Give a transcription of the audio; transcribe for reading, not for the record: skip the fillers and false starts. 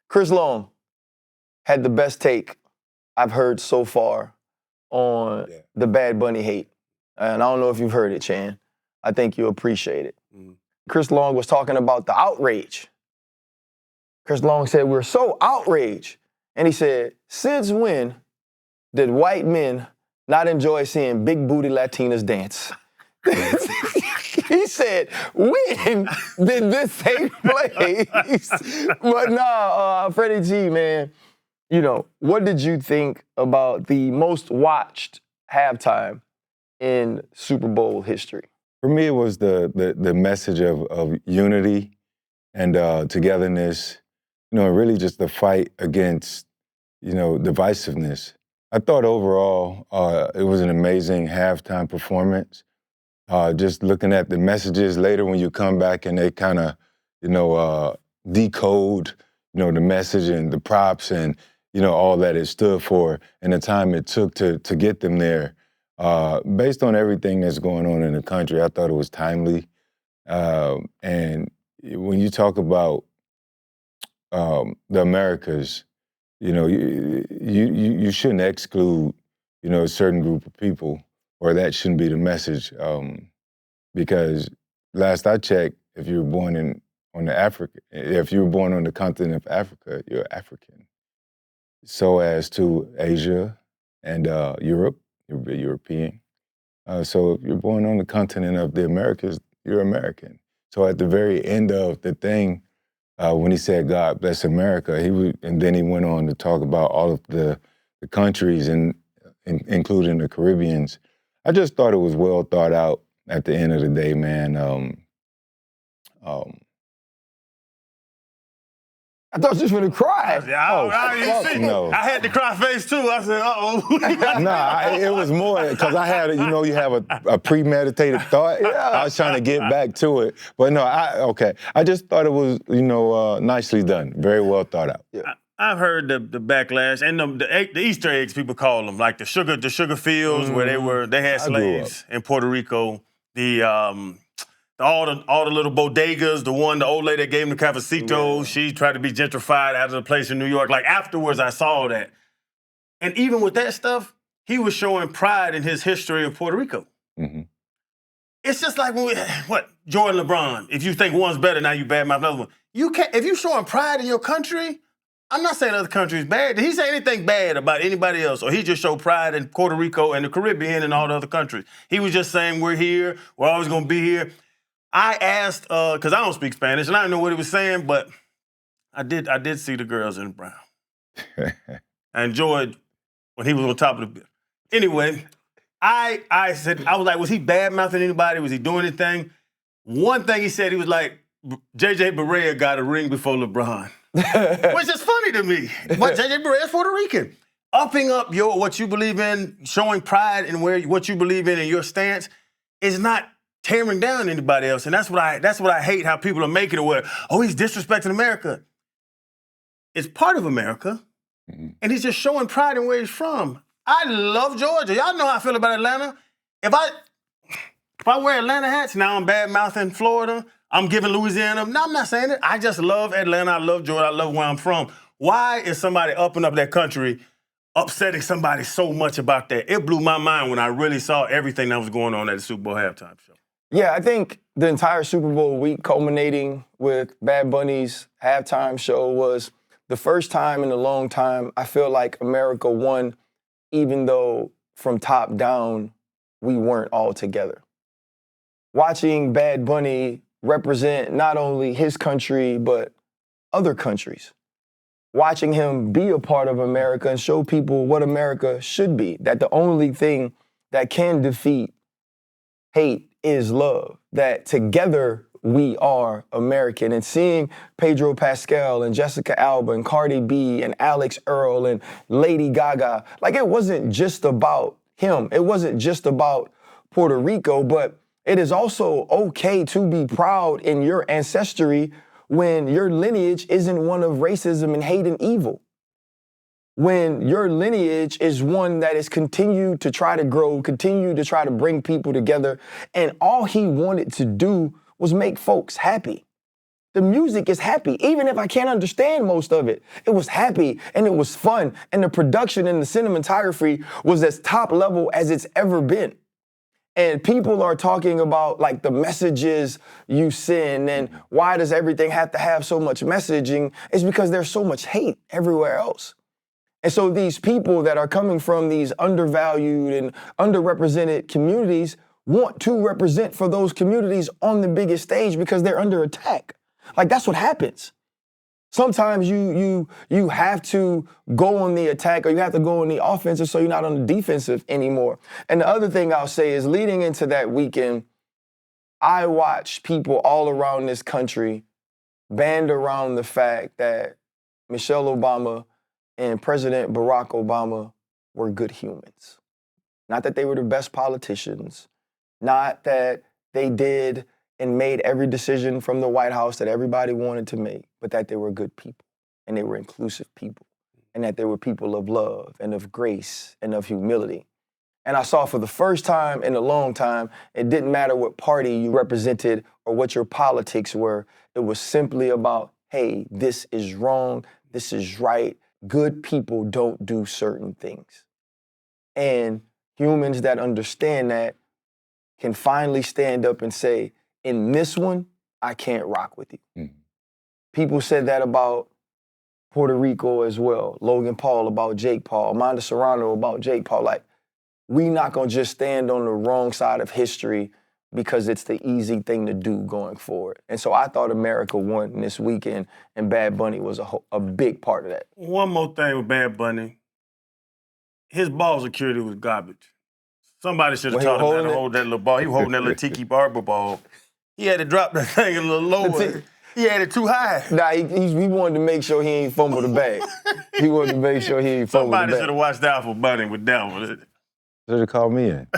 Chris Long had the best take I've heard so far on the Bad Bunny hate. And I don't know if you've heard it, Chan. I think you'll appreciate it. Chris Long was talking about the outrage. Chris Long said, we're so outraged. And he said, since when did white men not enjoy seeing big booty Latinas dance? He said, when did this take place? But nah, Freddie G, man, you know, what did you think about the most watched halftime in Super Bowl history? For me, it was the message of unity and togetherness, you know, really just the fight against, you know, divisiveness. I thought overall it was an amazing halftime performance. Just looking at the messages later when you come back and they kind of, you know, decode, you know, the message and the props and, you know, all that it stood for and the time it took to get them there. Based on everything that's going on in the country, I thought it was timely. And when you talk about the Americas, you know, you shouldn't exclude, you know, a certain group of people, or that shouldn't be the message. Because last I checked, if you were born if you were born on the continent of Africa, you're African. So as to Asia and Europe, you're European. So if you're born on the continent of the Americas, you're American. So at the very end of the thing, when he said, God bless America, and then he went on to talk about all of the countries, including the Caribbeans. I just thought it was well thought out at the end of the day, man. I thought you was gonna cry. No. I had the cry face too. I said, uh-oh. Nah, it was more because I had, you know, you have a premeditated thought. Yeah. I was trying to get back to it. But no, I just thought it was, you know, nicely done. Very well thought out. Yeah. I've heard the backlash and the Easter eggs, people call them, like the sugar fields where they had slaves in Puerto Rico. All the little bodegas, the old lady that gave him the cafecito, she tried to be gentrified out of the place in New York. Like afterwards, I saw that. And even with that stuff, he was showing pride in his history of Puerto Rico. Mm-hmm. It's just like Jordan, LeBron. If you think one's better, now you badmouth another one. You can't. If you're showing pride in your country, I'm not saying other countries bad. Did he say anything bad about anybody else? Or he just showed pride in Puerto Rico and the Caribbean and all the other countries? He was just saying, we're here, we're always going to be here. I asked, because I don't speak Spanish, and I didn't know what he was saying, but I did see the girls in brown. I enjoyed when he was on top of the bill. Anyway, I was like, was he bad-mouthing anybody? Was he doing anything? One thing he said, he was like, J.J. Barea got a ring before LeBron. Which is funny to me. But J.J. Barea is Puerto Rican. Upping up what you believe in, showing pride in what you believe in and your stance is not tearing down anybody else. And that's what I hate, how people are making it where, he's disrespecting America. It's part of America, and he's just showing pride in where he's from. I love Georgia. Y'all know how I feel about Atlanta. If I wear Atlanta hats, now I'm bad-mouthing Florida, I'm giving Louisiana. No, I'm not saying it. I just love Atlanta. I love Georgia. I love where I'm from. Why is somebody upping up that country upsetting somebody so much about that? It blew my mind when I really saw everything that was going on at the Super Bowl halftime show. Yeah, I think the entire Super Bowl week culminating with Bad Bunny's halftime show was the first time in a long time I feel like America won, even though from top down we weren't all together. Watching Bad Bunny represent not only his country, but other countries. Watching him be a part of America and show people what America should be, that the only thing that can defeat hate is love, that together we are American. And seeing Pedro Pascal and Jessica Alba and Cardi B and Alex Earl and Lady Gaga, like it wasn't just about him. It wasn't just about Puerto Rico, but it is also okay to be proud in your ancestry when your lineage isn't one of racism and hate and evil. When your lineage is one that is continued to try to grow, continue to try to bring people together, and all he wanted to do was make folks happy. The music is happy. Even if I can't understand most of it, it was happy and it was fun. And the production and the cinematography was as top level as it's ever been. And people are talking about like the messages you send and why does everything have to have so much messaging? It's because there's so much hate everywhere else. And so these people that are coming from these undervalued and underrepresented communities want to represent for those communities on the biggest stage because they're under attack. Like that's what happens. Sometimes you have to go on the attack or you have to go on the offensive so you're not on the defensive anymore. And the other thing I'll say is leading into that weekend, I watched people all around this country band around the fact that Michelle Obama and President Barack Obama were good humans. Not that they were the best politicians, not that they did and made every decision from the White House that everybody wanted to make, but that they were good people and they were inclusive people and that they were people of love and of grace and of humility. And I saw for the first time in a long time, it didn't matter what party you represented or what your politics were. It was simply about, hey, this is wrong, this is right. Good people don't do certain things. And humans that understand that can finally stand up and say, in this one, I can't rock with you. Mm-hmm. People said that about Puerto Rico as well. Logan Paul about Jake Paul. Amanda Serrano about Jake Paul. Like, we not gonna just stand on the wrong side of history because it's the easy thing to do going forward. And so I thought America won this weekend, and Bad Bunny was a big part of that. One more thing with Bad Bunny. His ball security was garbage. Somebody should have taught him how to hold that little ball. He was holding that little tiki barber ball. He had to drop that thing a little lower. He had it too high. Nah, he wanted to make sure he ain't fumble the bag. He wanted to make sure he ain't fumble the bag. Somebody should have watched out for Bunny with that one. Should have called me in.